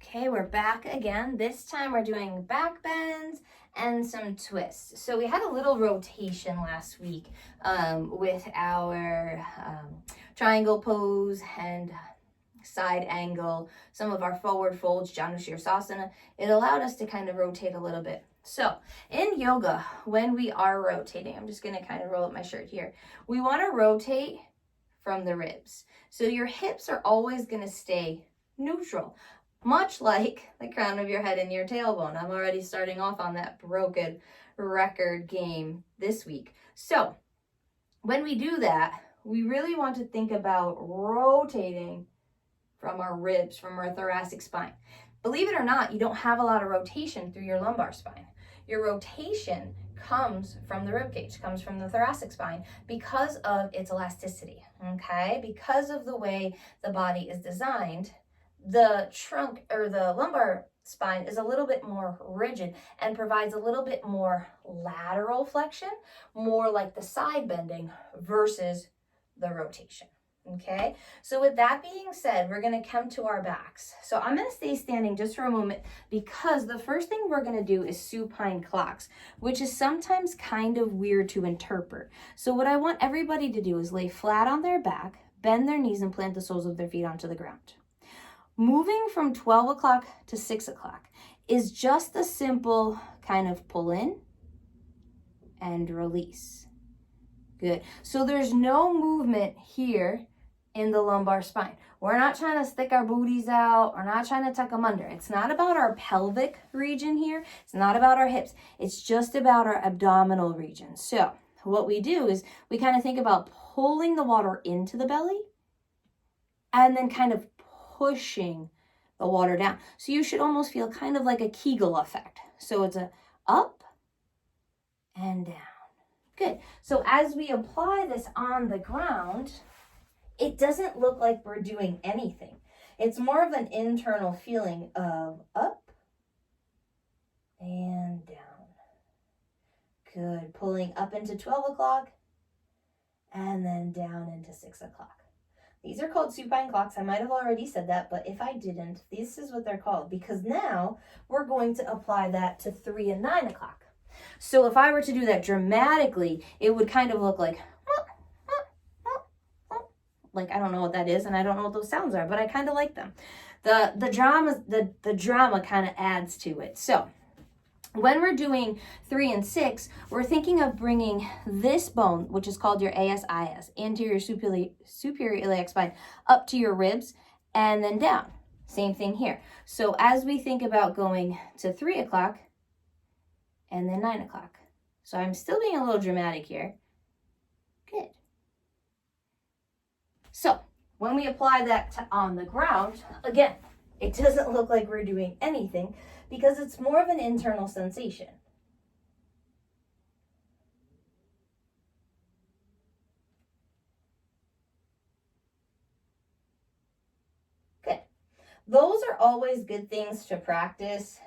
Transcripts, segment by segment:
Okay, we're back again. This time we're doing back bends and some twists. So we had a little rotation last week with our triangle pose and side angle, some of our forward folds, Janu Shirsasana. It allowed us to kind of rotate a little bit. So in yoga, when we are rotating, I'm just going to kind of roll up my shirt here. We want to rotate from the ribs. So your hips are always going to stay neutral, much like the crown of your head and your tailbone. I'm already starting off on that broken record game this week. So when we do that, we really want to think about rotating from our ribs, from our thoracic spine. Believe it or not, you don't have a lot of rotation through your lumbar spine. Your rotation comes from the rib cage, comes from the thoracic spine because of its elasticity, okay? Because of the way the body is designed, the trunk or the lumbar spine is a little bit more rigid and provides a little bit more lateral flexion, more like the side bending versus the rotation. Okay, so with that being said, we're going to come to our backs. So I'm going to stay standing just for a moment because the first thing we're going to do is supine clocks, which is sometimes kind of weird to interpret. So what I want everybody to do is lay flat on their back, bend their knees, and plant the soles of their feet onto the ground. Moving from 12 o'clock to 6 o'clock is just a simple kind of pull in and release. Good. So there's no movement here in the lumbar spine. We're not trying to stick our booties out. We're not trying to tuck them under. It's not about our pelvic region here. It's not about our hips. It's just about our abdominal region. So what we do is we kind of think about pulling the water into the belly and then kind of pushing the water down. So you should almost feel kind of like a Kegel effect. So it's a up and down. Good. So as we apply this on the ground, it doesn't look like we're doing anything. It's more of an internal feeling of up and down. Good. Pulling up into 12 o'clock and then down into 6 o'clock. These are called supine clocks. I might have already said that, but if I didn't, this is what they're called because now we're going to apply that to 3 and 9 o'clock. So if I were to do that dramatically, it would kind of look like I don't know what that is, and I don't know what those sounds are, but I kind of like them. The drama kind of adds to it. So when we're doing 3 and 6, we're thinking of bringing this bone, which is called your ASIS, anterior superior iliac spine, up to your ribs and then down. Same thing here. So as we think about going to 3 o'clock and then 9 o'clock. So I'm still being a little dramatic here. Good. So when we apply that on the ground, again, it doesn't look like we're doing anything because it's more of an internal sensation. Good. Those are always good things to practice.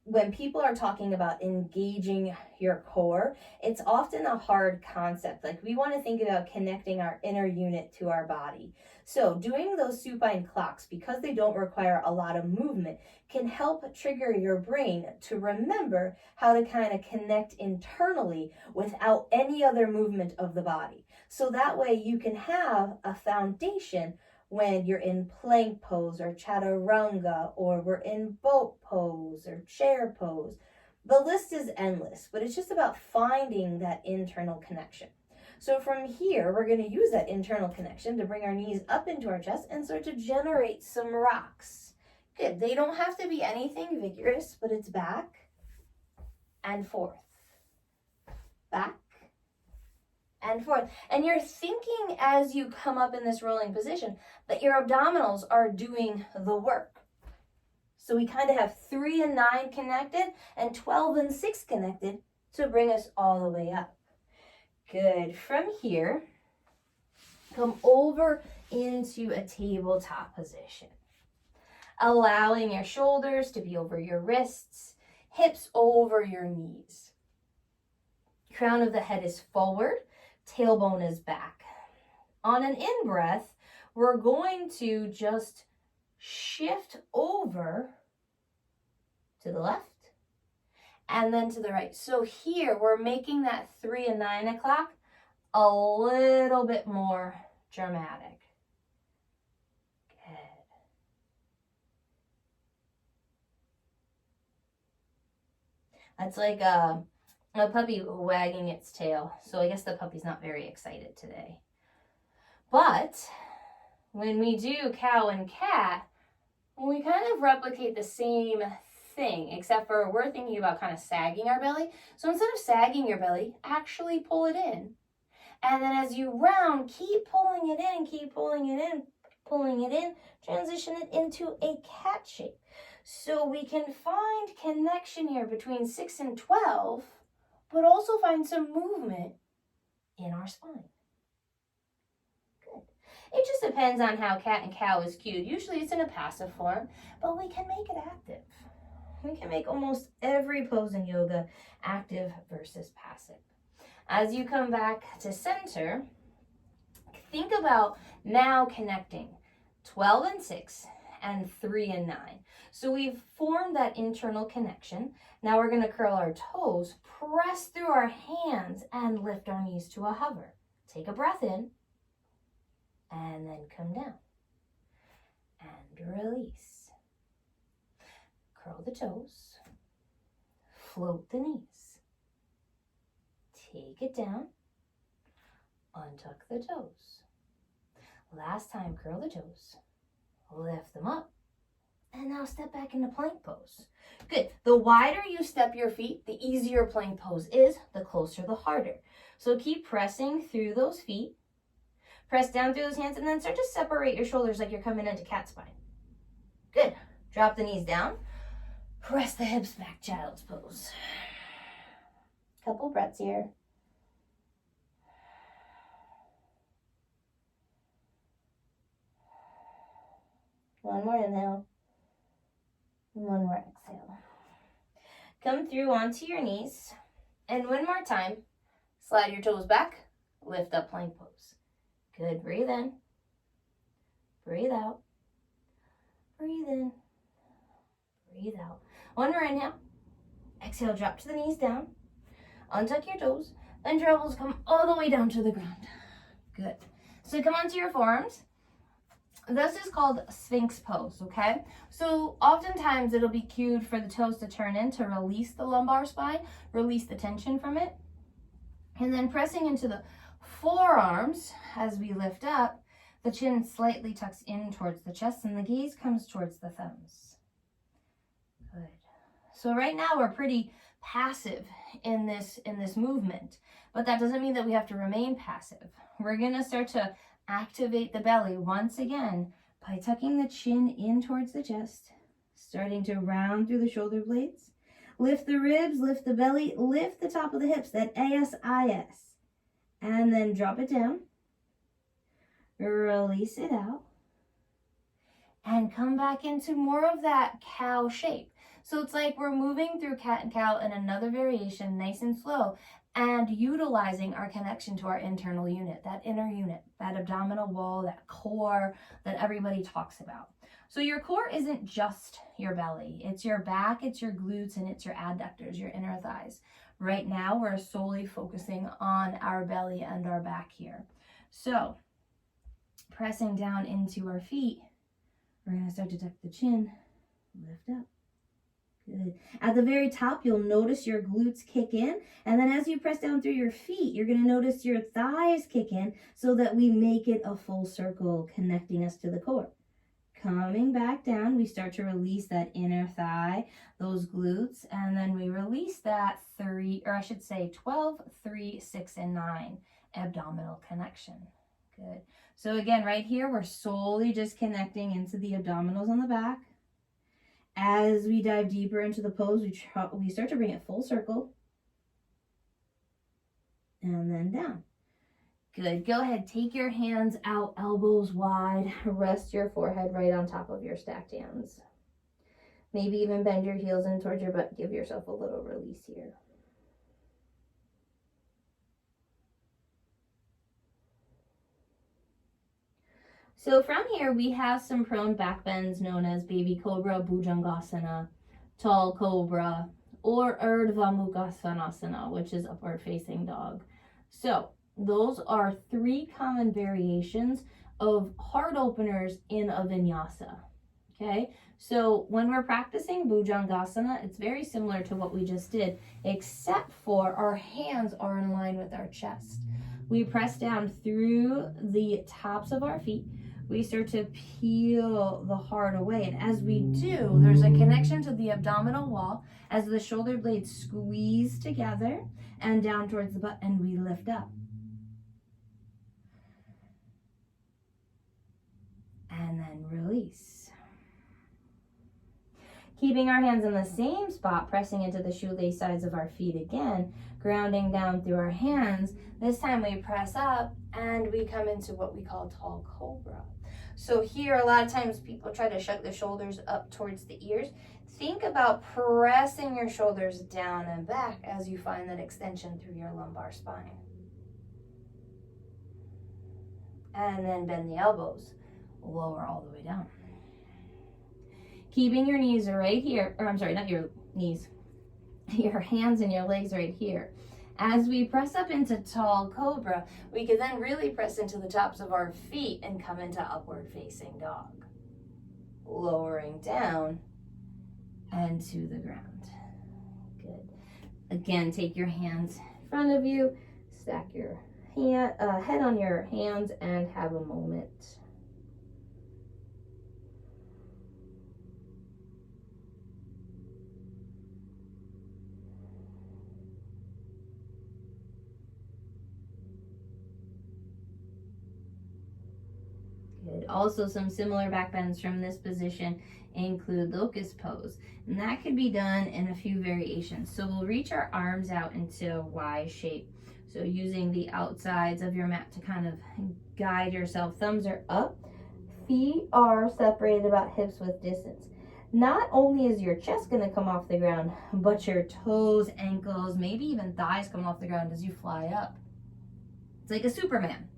When people are talking about engaging your core, it's often a hard concept. Like we want to think about connecting our inner unit to our body. So doing those supine clocks, because they don't require a lot of movement, can help trigger your brain to remember how to kind of connect internally without any other movement of the body. So that way you can have a foundation when you're in plank pose or chaturanga, or we're in boat pose or chair pose. The list is endless, but it's just about finding that internal connection. So from here, we're going to use that internal connection to bring our knees up into our chest and start to generate some rocks. Good. They don't have to be anything vigorous, but it's back and forth. Back and forth. And you're thinking as you come up in this rolling position that your abdominals are doing the work. So we kind of have 3 and 9 connected and 12 and 6 connected to bring us all the way up. Good. From here, come over into a tabletop position, allowing your shoulders to be over your wrists, hips over your knees. Crown of the head is forward, tailbone is back. On an in-breath, we're going to just shift over to the left, and then to the right. So here we're making that 3 and 9 o'clock a little bit more dramatic. Good. That's like a puppy wagging its tail. So I guess the puppy's not very excited today. But when we do cow and cat, we kind of replicate the same thing, except for we're thinking about kind of sagging our belly. So instead of sagging your belly, actually pull it in. And then as you round, keep pulling it in, keep pulling it in, pulling it in, transition it into a cat shape. So we can find connection here between 6 and 12, but also find some movement in our spine. Good. It just depends on how cat and cow is cued. Usually it's in a passive form, but we can make it active. We can make almost every pose in yoga active versus passive. As you come back to center, think about now connecting 12 and 6 and 3 and 9. So we've formed that internal connection. Now we're going to curl our toes, press through our hands, and lift our knees to a hover. Take a breath in, and then come down. And release. Curl the toes, float the knees. Take it down, untuck the toes. Last time, curl the toes, lift them up, and now step back into plank pose. Good. The wider you step your feet, the easier plank pose is, the closer, the harder. So keep pressing through those feet, press down through those hands, and then start to separate your shoulders like you're coming into cat spine. Good. Drop the knees down, press the hips back, child's pose. Couple breaths here. One more inhale. One more exhale. Come through onto your knees. And one more time, slide your toes back, lift up plank pose. Good, breathe in. Breathe out. Breathe in. Breathe out. One more inhale. Exhale, drop to the knees down. Untuck your toes. Then your elbows come all the way down to the ground. Good. So come onto your forearms. This is called Sphinx pose, okay? So oftentimes it'll be cued for the toes to turn in to release the lumbar spine, release the tension from it. And then pressing into the forearms as we lift up, the chin slightly tucks in towards the chest and the gaze comes towards the thumbs. Good. So right now we're pretty passive in this movement, but that doesn't mean that we have to remain passive. We're gonna start to activate the belly once again by tucking the chin in towards the chest, starting to round through the shoulder blades. Lift the ribs, lift the belly, lift the top of the hips, that ASIS. And then drop it down. Release it out. And come back into more of that cow shape. So it's like we're moving through cat and cow in another variation, nice and slow, and utilizing our connection to our internal unit, that inner unit, that abdominal wall, that core that everybody talks about. So your core isn't just your belly. It's your back, it's your glutes, and it's your adductors, your inner thighs. Right now, we're solely focusing on our belly and our back here. So pressing down into our feet, we're going to start to tuck the chin, lift up. Good. At the very top, you'll notice your glutes kick in. And then as you press down through your feet, you're going to notice your thighs kick in so that we make it a full circle connecting us to the core. Coming back down, we start to release that inner thigh, those glutes, and then we release that 12, 3, 6, and 9 abdominal connection. Good. So again, right here, we're solely just connecting into the abdominals on the back. As we dive deeper into the pose, we start to bring it full circle. And then down. Good. Go ahead. Take your hands out, elbows wide. Rest your forehead right on top of your stacked hands. Maybe even bend your heels in towards your butt. Give yourself a little release here. So from here, we have some prone back bends known as baby cobra, bhujangasana, tall cobra, or urdhva mukha svanasana, which is upward facing dog. So those are 3 common variations of heart openers in a vinyasa. Okay, so when we're practicing bhujangasana, it's very similar to what we just did, except for our hands are in line with our chest. We press down through the tops of our feet. We start to peel the heart away. And as we do, there's a connection to the abdominal wall as the shoulder blades squeeze together and down towards the butt, and we lift up. And then release. Keeping our hands in the same spot, pressing into the shoelace sides of our feet again, grounding down through our hands. This time we press up and we come into what we call tall cobra. So here, a lot of times people try to shut the shoulders up towards the ears. Think about pressing your shoulders down and back as you find that extension through your lumbar spine. And then bend the elbows, lower all the way down. Keeping your knees right here, or I'm sorry, not your knees, your hands and your legs right here. As we press up into tall cobra, we can then really press into the tops of our feet and come into upward facing dog. Lowering down and to the ground. Good. Again, take your hands in front of you, stack your head on your hands and have a moment. Good. Also, some similar back bends from this position include locust pose, and that could be done in a few variations. So we'll reach our arms out into a Y shape. So using the outsides of your mat to kind of guide yourself. Thumbs are up, feet are separated about hips width distance. Not only is your chest going to come off the ground, but your toes, ankles, maybe even thighs come off the ground as you fly up. It's like a Superman.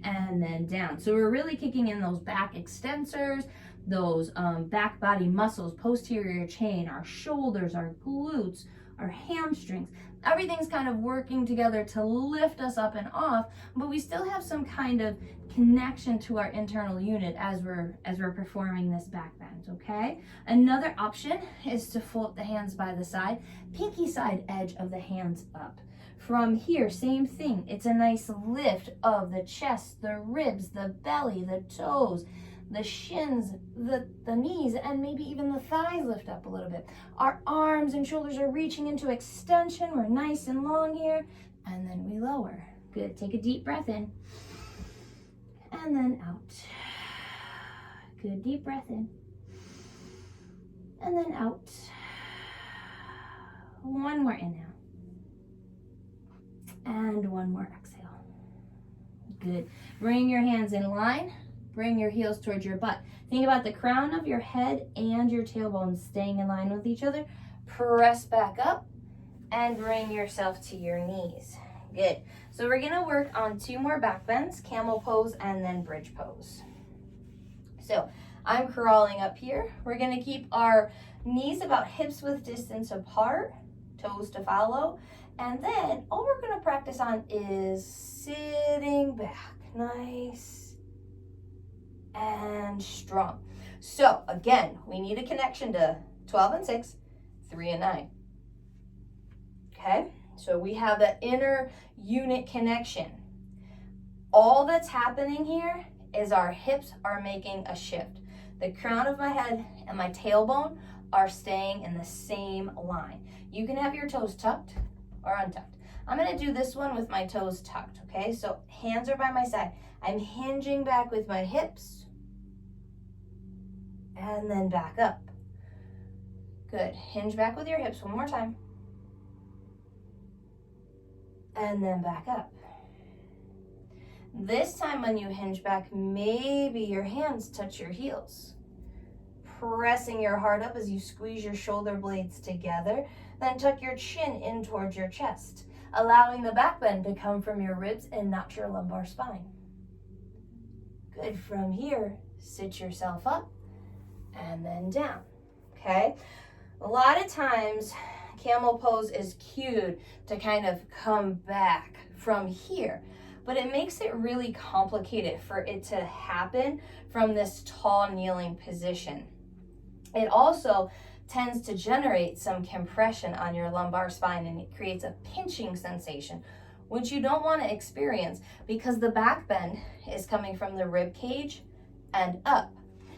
And then down. So we're really kicking in those back extensors, those back body muscles, posterior chain, our shoulders, our glutes, our hamstrings. Everything's kind of working together to lift us up and off, but we still have some kind of connection to our internal unit as we're performing this back bend, okay? Another option is to float the hands by the side, pinky side edge of the hands up. From here, same thing. It's a nice lift of the chest, the ribs, the belly, the toes, the shins, the knees, and maybe even the thighs lift up a little bit. Our arms and shoulders are reaching into extension. We're nice and long here. And then we lower. Good. Take a deep breath in. And then out. Good. Deep breath in. And then out. One more inhale. And one more exhale. Good. Bring your hands in line. Bring your heels towards your butt. Think about the crown of your head and your tailbone staying in line with each other. Press back up and bring yourself to your knees. Good. So we're going to work on 2 more back bends, camel pose and then bridge pose. So I'm crawling up here. We're going to keep our knees about hips width distance apart, toes to follow. And then all we're going to practice on is sitting back. Nice and strong. So again, we need a connection to 12 and 6, 3 and 9. Okay, so we have that inner unit connection. All that's happening here is our hips are making a shift. The crown of my head and my tailbone are staying in the same line. You can have your toes tucked or untucked. I'm going to do this one with my toes tucked, okay? So hands are by my side. I'm hinging back with my hips and then back up. Good. Hinge back with your hips one more time. And then back up. This time when you hinge back, maybe your hands touch your heels. Pressing your heart up as you squeeze your shoulder blades together. Then tuck your chin in towards your chest, allowing the back bend to come from your ribs and not your lumbar spine. Good. From here, sit yourself up and then down. Okay? A lot of times, camel pose is cued to kind of come back from here, but it makes it really complicated for it to happen from this tall kneeling position. It also tends to generate some compression on your lumbar spine, and it creates a pinching sensation, which you don't want to experience because the back bend is coming from the rib cage and up.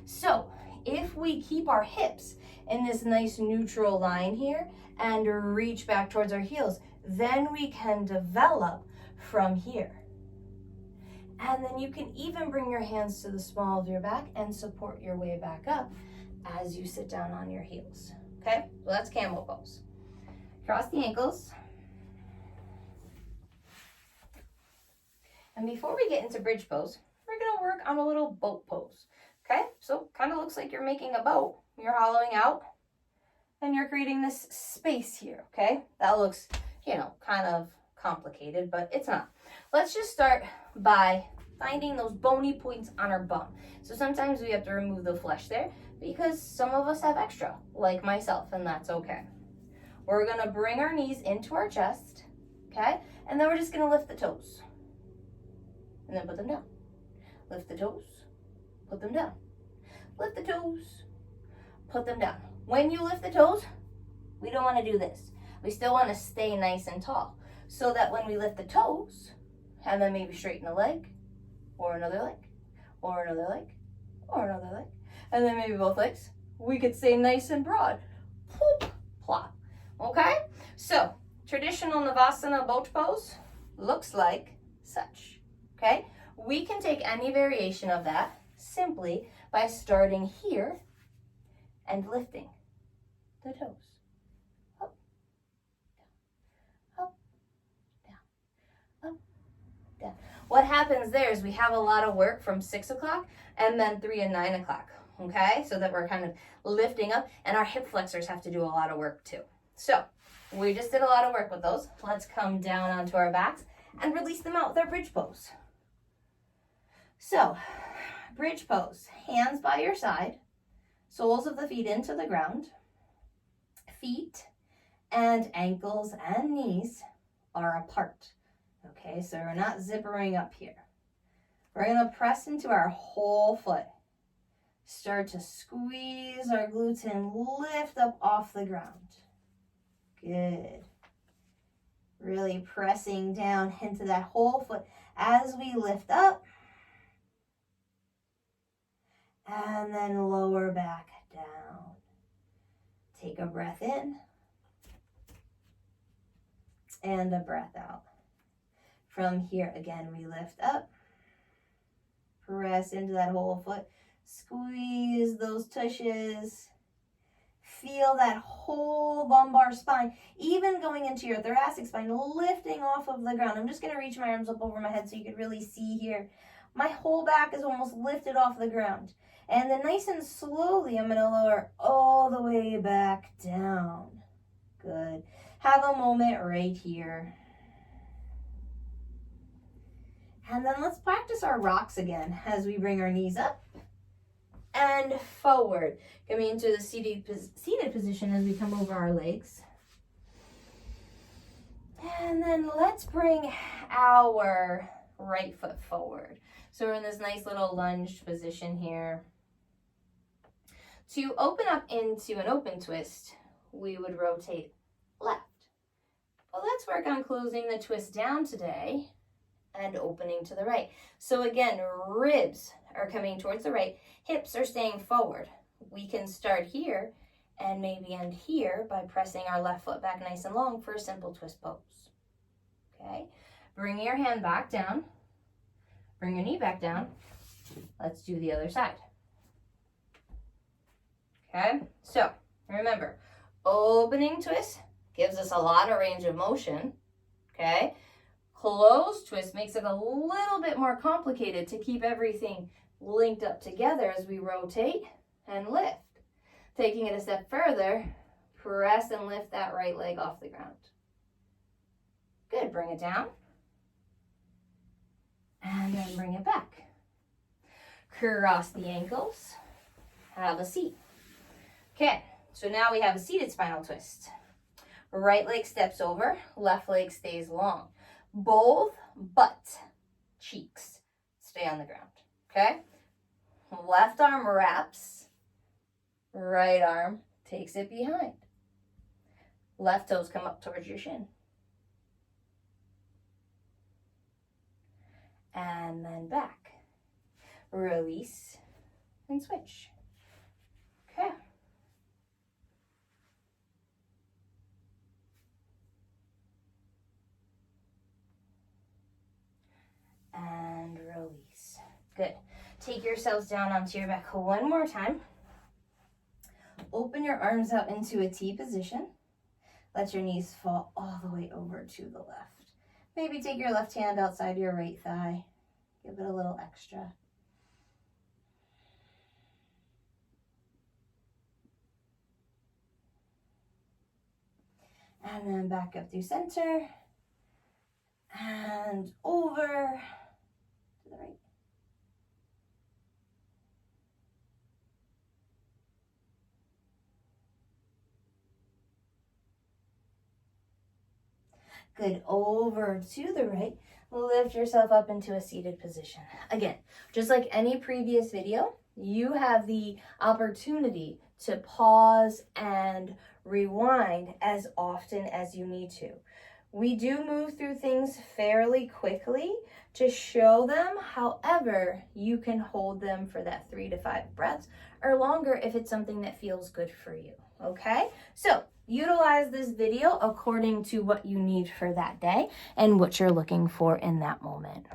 So if we keep our hips in this nice neutral line here and reach back towards our heels, then we can develop from here. And then you can even bring your hands to the small of your back and support your way back up as you sit down on your heels. Okay, so that's camel pose. Cross the ankles. And before we get into bridge pose, we're gonna work on a little boat pose. Okay, so kind of looks like you're making a boat. You're hollowing out and you're creating this space here, okay? That looks, kind of complicated, but it's not. Let's just start by finding those bony points on our bum. So sometimes we have to remove the flesh there because some of us have extra, like myself, and that's okay. We're gonna bring our knees into our chest, okay? And then we're just gonna lift the toes. And then put them down. Lift the toes, put them down. Lift the toes, put them down. When you lift the toes, we don't wanna do this. We still wanna stay nice and tall so that when we lift the toes, and then maybe straighten a leg, or another leg, or another leg, or another leg, and then maybe both legs, we could stay nice and broad. Ploop, plop. Okay? So, traditional Navasana boat pose looks like such. Okay? We can take any variation of that simply by starting here and lifting the toes. Up, down, up, down, up, down. What happens there is we have a lot of work from 6 o'clock and then 3 and 9 o'clock. Okay? So that we're kind of lifting up, and our hip flexors have to do a lot of work too. So, we just did a lot of work with those. Let's come down onto our backs and release them out with our bridge pose. So, bridge pose, hands by your side, soles of the feet into the ground, feet and ankles and knees are apart. Okay, so we're not zippering up here. We're gonna press into our whole foot. Start to squeeze our glutes and lift up off the ground. Good. Really pressing down into that whole foot as we lift up. And then lower back down. Take a breath in. And a breath out. From here, again, we lift up. Press into that whole foot. Squeeze those tushes. Feel that whole lumbar spine, even going into your thoracic spine, lifting off of the ground. I'm just going to reach my arms up over my head so you can really see here. My whole back is almost lifted off the ground. And then nice and slowly, I'm going to lower all the way back down. Good. Have a moment right here. And then let's practice our rocks again as we bring our knees up and forward. Coming into the seated position as we come over our legs. And then let's bring our right foot forward. So we're in this nice little lunge position here. To open up into an open twist, we would rotate left. Well, let's work on closing the twist down today and opening to the right. So again, ribs are coming towards the right, hips are staying forward. We can start here and maybe end here by pressing our left foot back nice and long for a simple twist pose. Okay, bring your hand back down, bring your knee back down. Let's do the other side. Okay, so remember, opening twist gives us a lot of range of motion. Okay, closed twist makes it a little bit more complicated to keep everything linked up together as we rotate and lift. Taking it a step further, press and lift that right leg off the ground. Good, bring it down. And then bring it back. Cross the ankles. Have a seat. Okay, so now we have a seated spinal twist. Right leg steps over, left leg stays long. Both butt cheeks stay on the ground, okay? Left arm wraps, right arm takes it behind. Left toes come up towards your shin. And then back. Release and switch. Okay. And release. Good. Take yourselves down onto your back one more time. Open your arms out into a T position. Let your knees fall all the way over to the left. Maybe take your left hand outside your right thigh. Give it a little extra. And then back up through center. And over to the right. Good, over to the right. Lift yourself up into a seated position. Again, just like any previous video, you have the opportunity to pause and rewind as often as you need to. We do move through things fairly quickly to show them. However, you can hold them for that 3 to 5 breaths or longer if it's something that feels good for you, okay? So utilize this video according to what you need for that day and what you're looking for in that moment.